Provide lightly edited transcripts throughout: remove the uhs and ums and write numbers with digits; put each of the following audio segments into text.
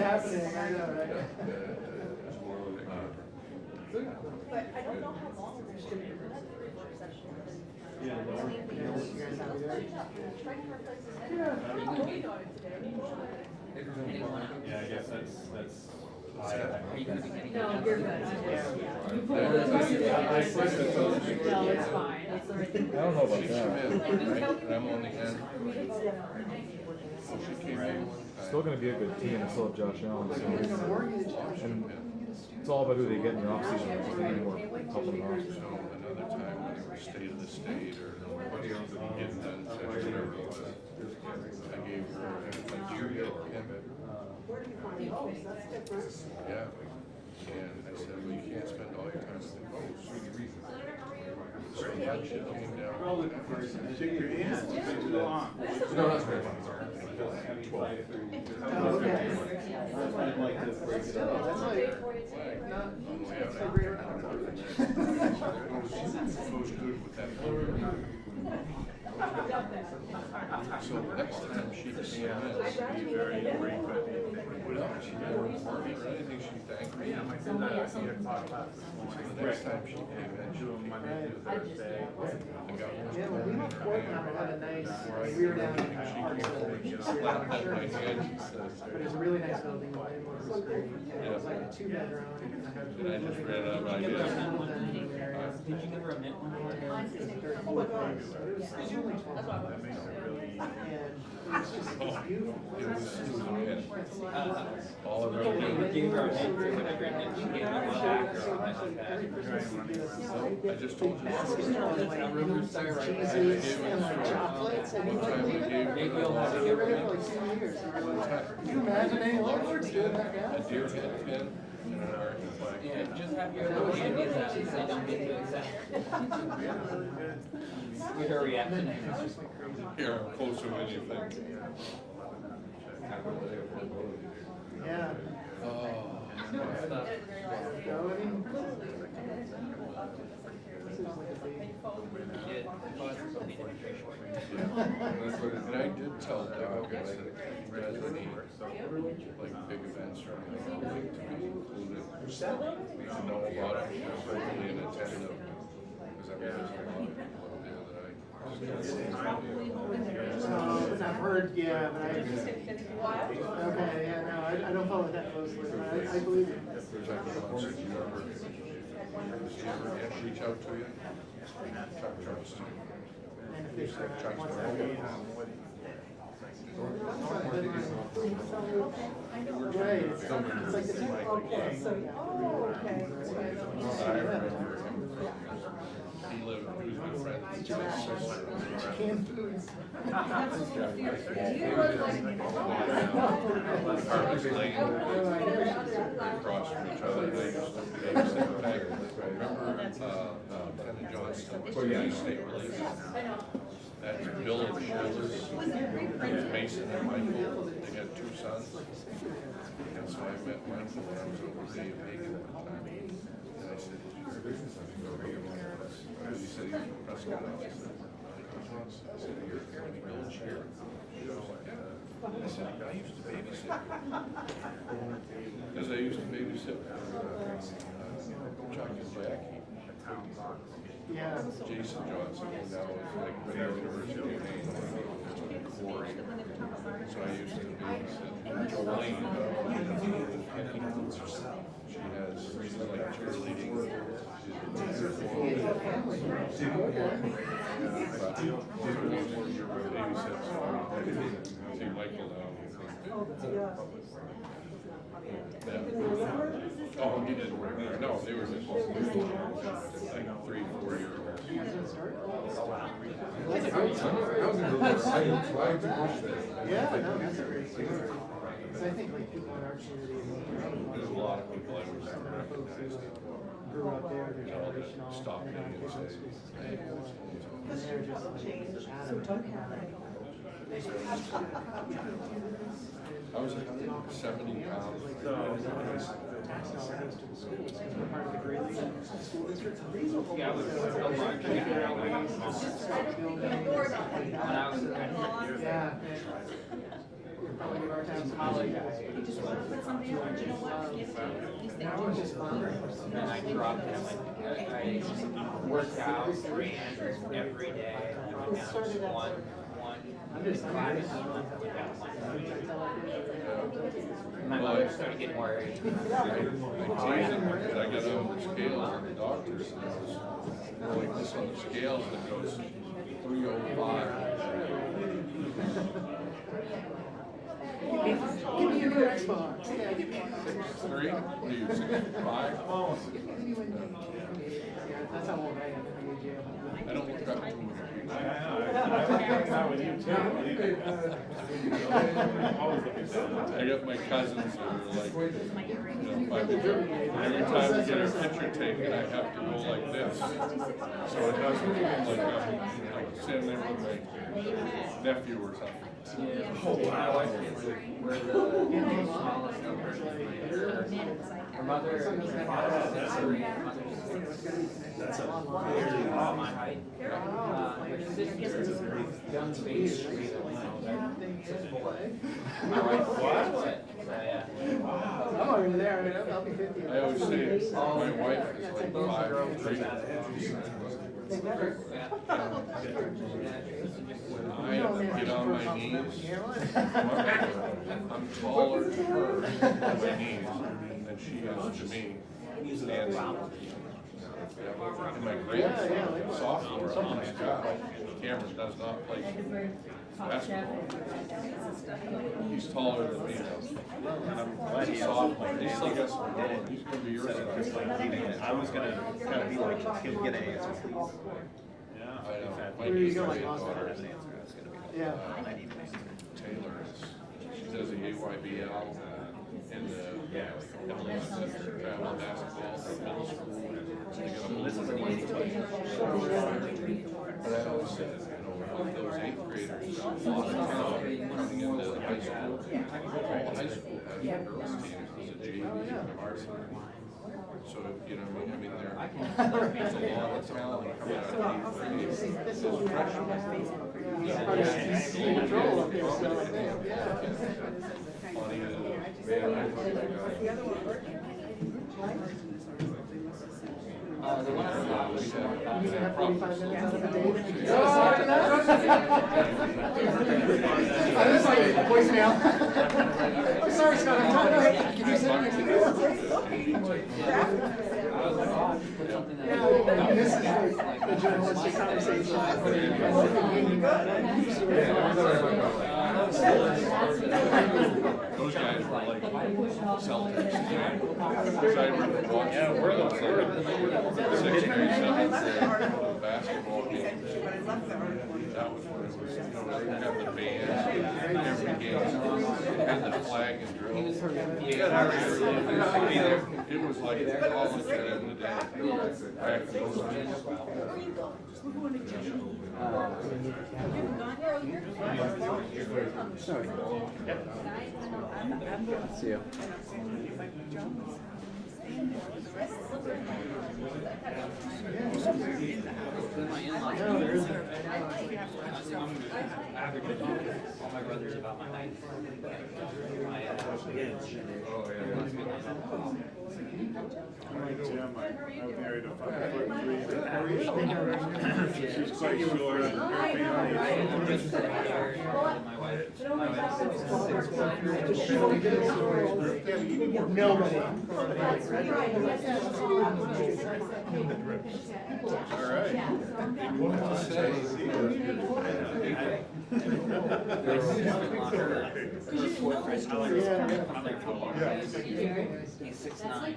happening, I know, right? But I don't know how long there's gonna be that work session. Yeah, you guys happy there? Trying to replace this. Yeah. I'm working on it today. Yeah, I guess that's. Are you gonna be getting? No, you're good. Yeah. You put it on the budget. I switched it to- No, it's fine. It's all right. I don't know about that. And I'm on the end. She came in one Still gonna be a good team, still have Josh Allen, so and it's all about who they get in the offseason, if they need more help in the So offseason. another time when it was state of the state or getting done session, whatever it was, I gave her a deer head pin. Yeah. And I said, well, you can't spend all your time at the coast. So that shit came down. Shake your hand. It's been too long. No, that's very fun. Oh, okay. I'd like to break it Still, up. that's like, not, On the way out, it's like right around the it goes good with that. So next time she came in, she very great, but well, she never informed me or anything, she thanked me. So the next time she came in, she came in Thursday. I got one. yeah, when we were working on it, had a nice, we were down in Hartsville, we were down in Sherman, but it was a really nice building, the landlord was great, and it was like a 2-bedroom. And I just ran out of ideas. Did you ever admit one? Oh my God, it was only 12 months. And it's just, it's beautiful. It was all of We it. gave her a hint for whatever, and she gave me one back or something like Every that. Christmas we do this, I just told you. baskets of like cheeses and like chocolates, and he's like, leave it there. Maybe you'll have to We give were her there for like 2 years. And we're like, can you imagine any landlords doing that now? A deer head pin and an American flag. Yeah, just have your little handies out so they don't get too excited. With her reaction. Here, I'm closer than anything. Yeah. Oh. No, I mean, this is like a big. And I did tell Doug, I said, if you guys need like big events or anything, I'd like to be included. To know about it, hopefully and attend them. Because I mean, there's a lot of people out there that I've heard, yeah, but okay, yeah, no, I don't follow that closely, but I believe you. There's like a bunch of you ever, does he ever reach out to you? Chuck Jones. And if there's Chuck's once been a over. week. Right, it's like the Okay, so, oh, okay. I remember him from, he lived, he was good friends with my sister. canned foods. Harvest Lane, across from each other, they used to babysit. In fact, I remember, Lieutenant Johnston, police state release. That's Bill and Shirley, Mason and Michael, they had 2 sons. And so I met Michael when I was over Dave Hagan one time. And I said, "Did you hear this?" He said he was from Prescott. I said, I said, "You're Bill and Shirley?" She was like, "Yeah." I said, "I used to babysit." Because I used to babysit Chuck and Jackie. Yeah. Jason Johnson, who now is like the University of Maine, quarry. So I used to babysit Jolene. She has, she's like cheerleading. See Michael now. Oh, he didn't work there. No, they were just like 3, 4 years old. Yeah, no, that's a great story. So I think like people in our community, There's a lot of people I was some of the folks who recognized. grew up there, their You know, generational, that stop me they're not and getting say, schools "Hey, anymore. what's And they're just like adamant about it. I was 170 pounds. Tax dollars to the schools, because we're part of the Greeley School District. Yeah, I was Buildings, When I was yeah. We're probably give our town some holidays. I was just fine. And I dropped him, I worked out, ran every day, I went down one class, my mother started getting worried. I tease him because I got on the scales and the doctor says, like this on the scales that goes 305. Give me your new Xbox. Yeah, give me 6'3", what are you, 6'5"? That's how old I am. I don't look up to him. I hang out with you too. Always looking down. I got my cousins that are like, you know, every time we get our picture taken, I have to go like this. So it doesn't look like I'm like sitting there with my nephew or something. My wife is we're the smallest number. Her mother and her father are 6'3", her mother's 6'. About my height. My sister's young baby, so my wife's 6'. So yeah. I'm already there. I mean, I'll be 50. I always say, my wife is like 5'3". I have to get on my knees. I'm taller to her on my knees than she is to me. And my grandson, sophomore, on my job, Cameron does not play basketball. He's taller than me now. And I'm glad he Sophomore, he's still got some growing. He's gonna be yours. I was gonna kind of be like, can we get an answer, please? Yeah. I know. My Where do you niece go, has like a Oscar? daughter, Yeah. Taylor is, she does the AYBL and the, travel basketball for middle school. This is but I always said, you know, of those 8th graders, a lot of talent coming into high school. All high school has a girls' team, there's a JV and a varsity. So, you know, I mean, there's a lot of talent coming out of 8th grade. Those freshmen. Control up here, so, yeah. Funny, The one I saw was You can have 45 minutes out of the day. This is like a voicemail. I'm sorry, Scott, I'm talking. Can you send me this is like the journalistic conversation. those guys were like Celtics. Because I remember watching. Yeah, we're the 6th grade, 7th grade basketball games. That was when it was, you know, they had the band, every game, had the flag and drill. It was like college in the day, back in those days. Sorry. See you. my in-laws. All my brothers about my height. My Like Jim, I married a 5'3". She's quite short. Her family is my wife. Nobody. all right. He's 6'9".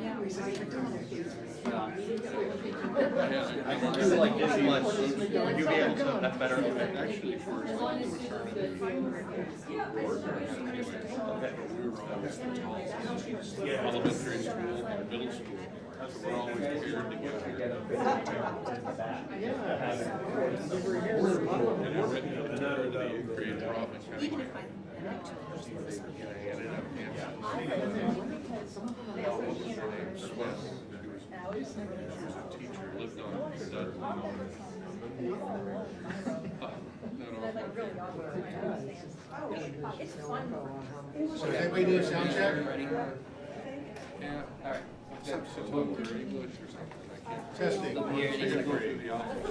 I can do like this much. Would you be able to, that's better? Actually, for as long as maternity work. Okay. We were always the tallest. Elementary school and middle school. We're always paired together. And I went to the 8th grade province. I ended up Swiss. She was a teacher, lived on Dudley. So everybody do a sound check? Yeah. All right. Substitute for English or something, I can't. Testing. Here, it is. Go to the office.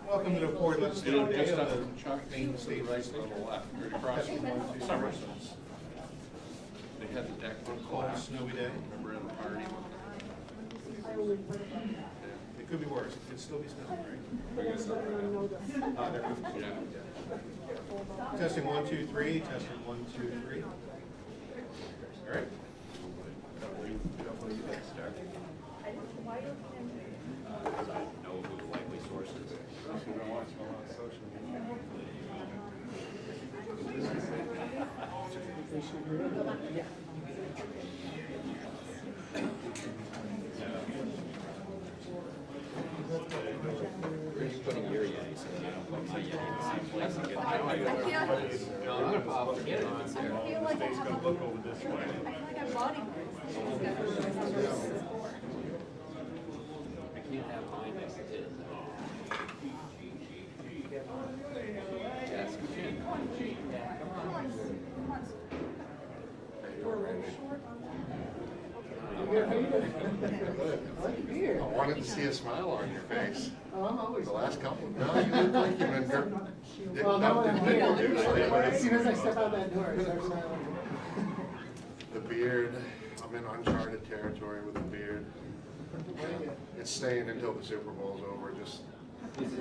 Welcome to the Portland Just State up Day from of the Chuck, Maine to the State right, to the left, right across from Somerson's. They had the deck book Cold, collapse. snowy day. Remember in the party? It could be worse. It could still be snowing, right? There we go. Yeah. Testing 1, 2, 3. Testing 1, 2, 3. All right. Hopefully you guys start. Because I know who the likely source is. Where are you putting your Yeti? So you don't put my Yeti in the same place and get the I No, I'm gonna forget it if it's there. feel like I have a, I feel like I'm body. I can't have mine next to his. Yes, you can. I wanted to see a smile on your face. Oh, I'm always. The last couple, no, you look like you've been good. Well, no, Didn't yeah, usually, as soon as I step out that door, I start smiling. The beard, I'm in uncharted territory with the beard. It's staying until the Super Bowl's over, just.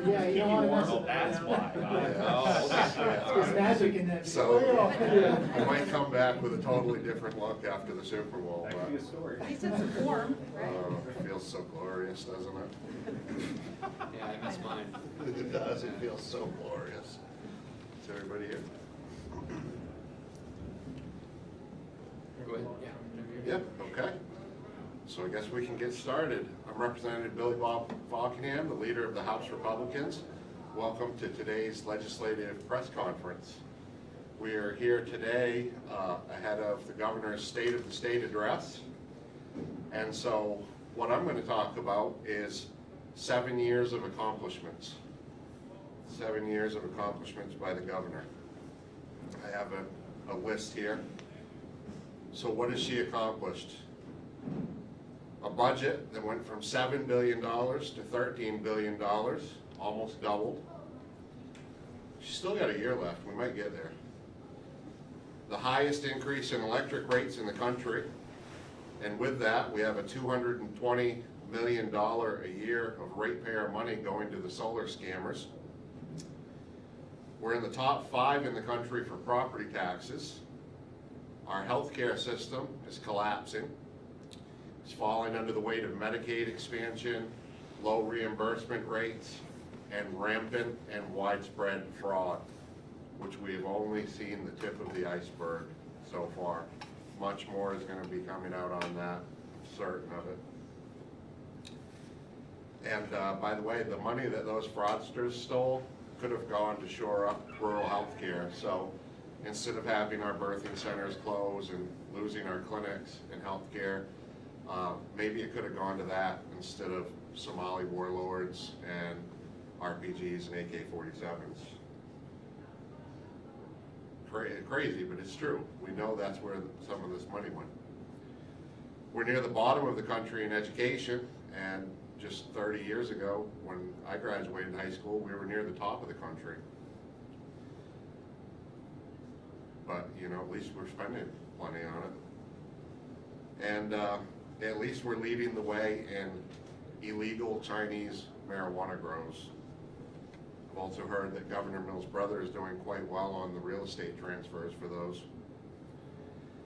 Yeah, you don't want to mess Oh, with that's why. Yeah. There's magic in that. So, Yeah. I might come back with a totally different look after the Super Bowl, That could be a but, story. At least it's warm, right? it feels so glorious, doesn't it? Yeah, I miss mine. It does, it feels so glorious. Is everybody here? Go ahead. Yeah. Yep, okay. So I guess we can get started. I'm Representative Billy Bob Falkenham, the leader of the House Republicans. Welcome to today's legislative press conference. We are here today ahead of the governor's State of the State address. And so what I'm going to talk about is 7 years of accomplishments. 7 years of accomplishments by the governor. I have a list here. So what has she accomplished? A budget that went from $7 billion to $13 billion, almost doubled. She's still got a year left, we might get there. The highest increase in electric rates in the country, and with that, we have a $220 million a year of ratepayer money going to the solar scammers. We're in the top 5 in the country for property taxes. Our healthcare system is collapsing. It's falling under the weight of Medicaid expansion, low reimbursement rates, and rampant and widespread fraud, which we have only seen the tip of the iceberg so far. Much more is going to be coming out on that, I'm certain of it. And by the way, the money that those fraudsters stole could have gone to shore up rural health care. So instead of having our birthing centers close and losing our clinics and health care, maybe it could have gone to that instead of Somali warlords and RPGs and AK-47s. Crazy, but it's true. We know that's where some of this money went. We're near the bottom of the country in education, and just 30 years ago, when I graduated high school, we were near the top of the country. But, you know, at least we're spending plenty on it. And at least we're leading the way in illegal Chinese marijuana grows. I've also heard that Governor Mills' brother is doing quite well on the real estate transfers for those.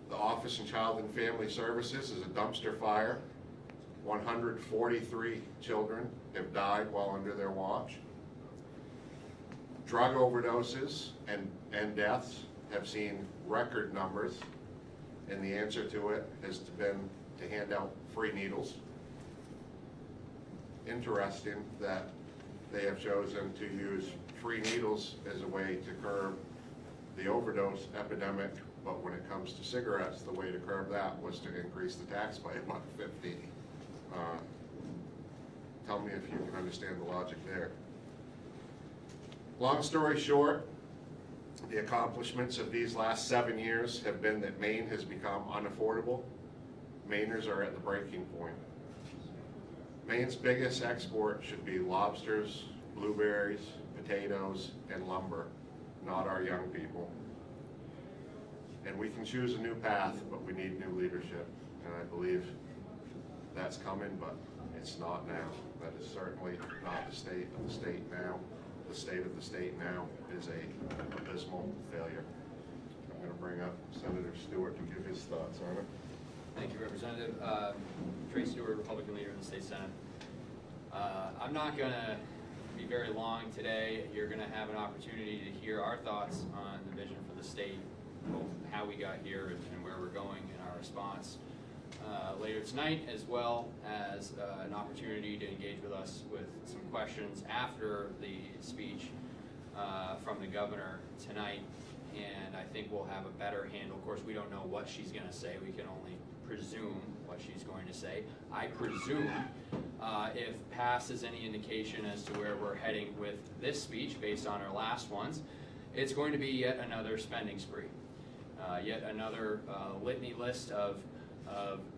The Office of Child and Family Services is a dumpster fire. 143 children have died while under their watch. Drug overdoses and deaths have seen record numbers, and the answer to it has been to hand out free needles. Interesting that they have chosen to use free needles as a way to curb the overdose epidemic, but when it comes to cigarettes, the way to curb that was to increase the tax by about 50. Tell me if you can understand the logic there. Long story short, The accomplishments of these last 7 years have been that Maine has become unaffordable. Mainers are at the breaking point. Maine's biggest export should be lobsters, blueberries, potatoes, and lumber, not our young people. And we can choose a new path, but we need new leadership. And I believe that's coming, but it's not now. That is certainly not the state of the state now. The state of the state now is a abysmal failure. I'm going to bring up Senator Stewart to give his thoughts on it. Thank you, Representative. Trey Stewart, Republican leader in the state Senate. I'm not going to be very long today. You're going to have an opportunity to hear our thoughts on the vision for the state, both how we got here and where we're going in our response later tonight, as well as an opportunity to engage with us with some questions after the speech from the governor tonight. And I think we'll have a better handle. Of course, we don't know what she's going to say. We can only presume what she's going to say. I presume if past is any indication as to where we're heading with this speech based on our last ones, it's going to be yet another spending spree. Yet another litany list of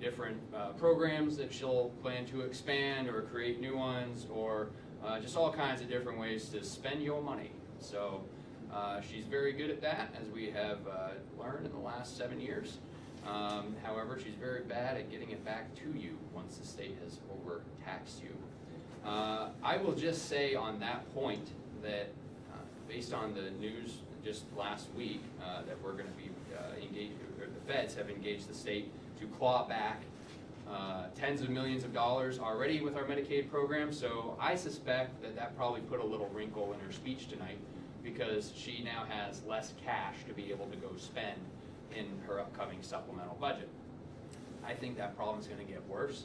different programs that she'll plan to expand or create new ones, or just all kinds of different ways to spend your money. So she's very good at that, as we have learned in the last 7 years. However, she's very bad at getting it back to you once the state has overtaxed you. I will just say on that point that based on the news just last week, that we're going to be engaged, or the feds have engaged the state to claw back tens of millions of dollars already with our Medicaid program. So I suspect that that probably put a little wrinkle in her speech tonight, because she now has less cash to be able to go spend in her upcoming supplemental budget. I think that problem is going to get worse.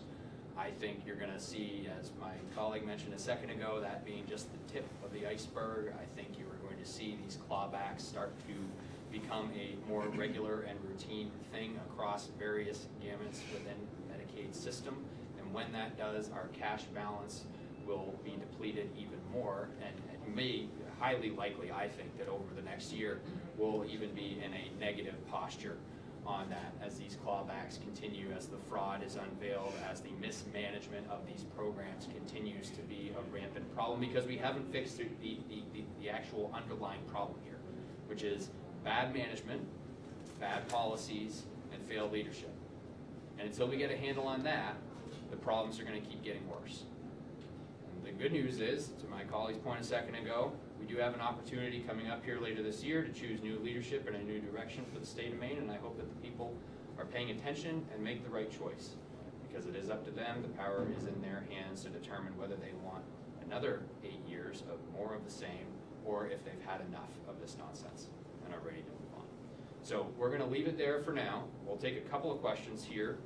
I think you're going to see, as my colleague mentioned a second ago, that being just the tip of the iceberg. I think you are going to see these clawbacks start to become a more regular and routine thing across various gamuts within the Medicaid system. And when that does, our cash balance will be depleted even more, and it may, highly likely, I think, that over the next year we'll even be in a negative posture on that as these clawbacks continue, as the fraud is unveiled, as the mismanagement of these programs continues to be a rampant problem, because we haven't fixed the actual underlying problem here, which is bad management, bad policies, and failed leadership. And until we get a handle on that, the problems are going to keep getting worse. And the good news is, to my colleague's point a second ago, we do have an opportunity coming up here later this year to choose new leadership and a new direction for the state of Maine, and I hope that the people are paying attention and make the right choice, because it is up to them. The power is in their hands to determine whether they want another 8 years of more of the same, or if they've had enough of this nonsense and are ready to move on. So we're going to leave it there for now. We'll take a couple of questions here,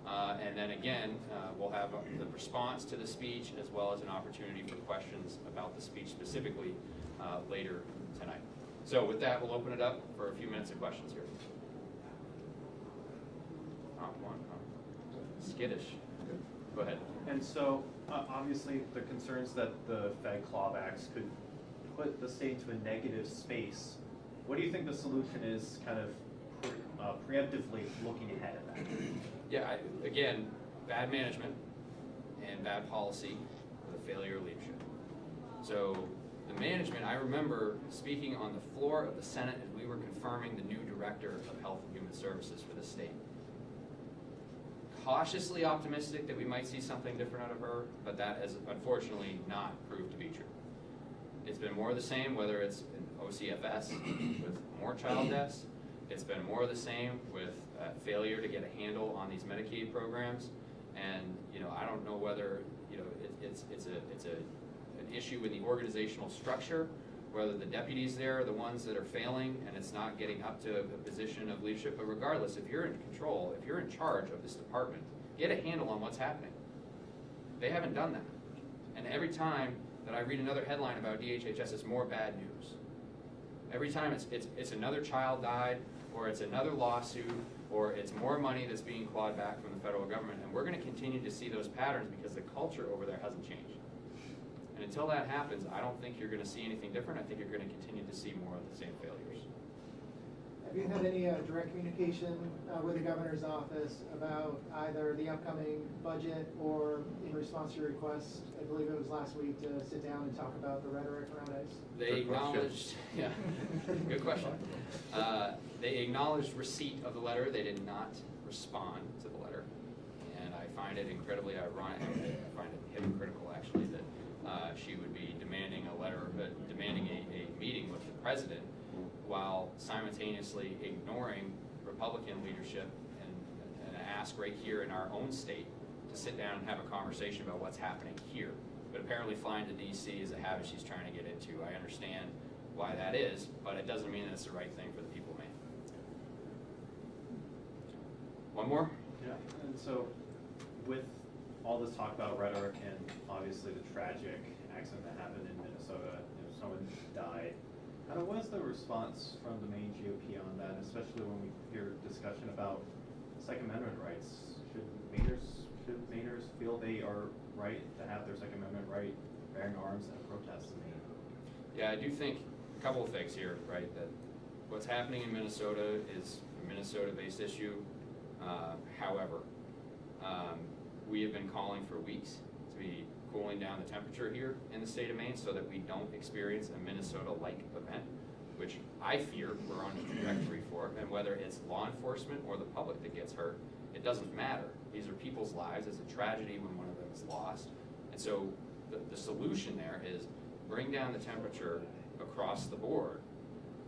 and then again, we'll have the response to the speech, as well as an opportunity for questions about the speech specifically later tonight. So with that, we'll open it up for a few minutes of questions here. One. Skittish. Go ahead. And so, obviously, the concerns that the Fed clawbacks could put the state into a negative space. What do you think the solution is, kind of preemptively looking ahead at that? Yeah, again, bad management and bad policy with a failure of leadership. So the management, I remember speaking on the floor of the Senate as we were confirming the new director of Health and Human Services for the state. Cautiously optimistic that we might see something different out of her, but that has unfortunately not proved to be true. It's been more of the same, whether it's in OCFS with more child deaths. It's been more of the same with failure to get a handle on these Medicaid programs. And I don't know whether it's an issue with the organizational structure, whether the deputies there are the ones that are failing and it's not getting up to a position of leadership. But regardless, if you're in control, if you're in charge of this department, get a handle on what's happening. They haven't done that. And every time that I read another headline about DHHS, it's more bad news. Every time it's another child died, or it's another lawsuit, or it's more money that's being clawed back from the federal government. And we're going to continue to see those patterns because the culture over there hasn't changed. And until that happens, I don't think you're going to see anything different. I think you're going to continue to see more of the same failures. Have you had any direct communication with the governor's office about either the upcoming budget or in response to your request, I believe it was last week, to sit down and talk about the rhetoric around ICE? They acknowledged, yeah, good question. They acknowledged receipt of the letter. They did not respond to the letter. And I find it incredibly ironic, I find it hypocritical actually, that she would be demanding a letter, demanding a meeting with the president while simultaneously ignoring Republican leadership and ask right here in our own state to sit down and have a conversation about what's happening here. But apparently flying to DC is a habit she's trying to get into. I understand why that is, but it doesn't mean that it's the right thing for the people of Maine. One more? Yeah, and so with all this talk about rhetoric and obviously the tragic accident that happened in Minnesota, someone died, what is the response from the Maine GOP on that, especially when we hear discussion about Second Amendment rights? Should Mainers feel they are right to have their Second Amendment right bearing arms and protest in Maine? Yeah, I do think a couple of things here, right? That what's happening in Minnesota is a Minnesota-based issue. However, we have been calling for weeks to be cooling down the temperature here in the state of Maine so that we don't experience a Minnesota-like event, which I fear we're on a trajectory for. And whether it's law enforcement or the public that gets hurt, it doesn't matter. These are people's lives. It's a tragedy when one of them is lost. And so the solution there is bring down the temperature across the board.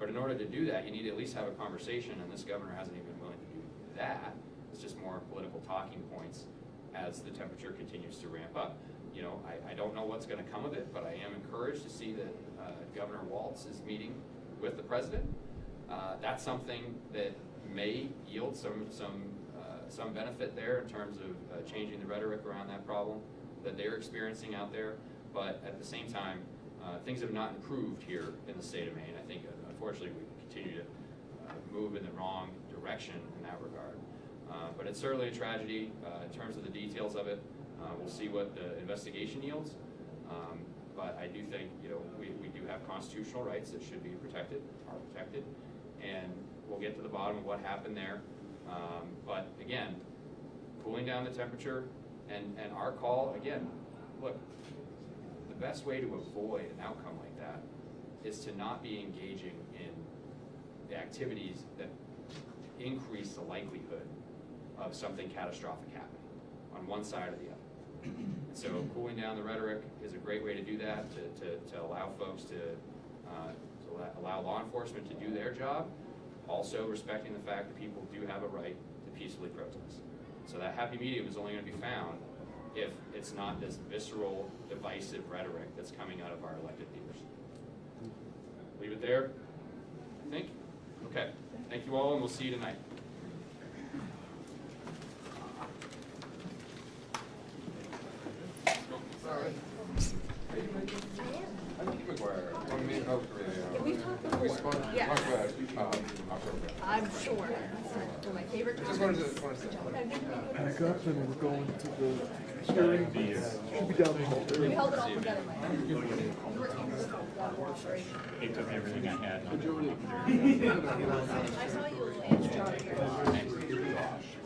But in order to do that, you need to at least have a conversation, and this governor hasn't even been willing to do that. It's just more political talking points as the temperature continues to ramp up. You know, I don't know what's going to come of it, but I am encouraged to see that Governor Walz is meeting with the president. That's something that may yield some benefit there in terms of changing the rhetoric around that problem that they're experiencing out there. But at the same time, things have not improved here in the state of Maine. I think, unfortunately, we continue to move in the wrong direction in that regard. But it's certainly a tragedy in terms of the details of it. We'll see what the investigation yields. But I do think, we do have constitutional rights that should be protected, are protected, and we'll get to the bottom of what happened there. But again, cooling down the temperature and our call, again, look, the best way to avoid an outcome like that is to not be engaging in the activities that increase the likelihood of something catastrophic happening on one side or the other. And so cooling down the rhetoric is a great way to do that, to allow folks to allow law enforcement to do their job, also respecting the fact that people do have a right to peacefully protest. So that happy medium is only going to be found if it's not this visceral, divisive rhetoric that's coming out of our elected leaders. Leave it there, I think. Okay, thank you all, and we'll see you tonight. I'm sure. My favorite. Just wanted to Back up and we're going to the hearing. Should be down the hall. We held it all together. He took everything I had. I saw you answer.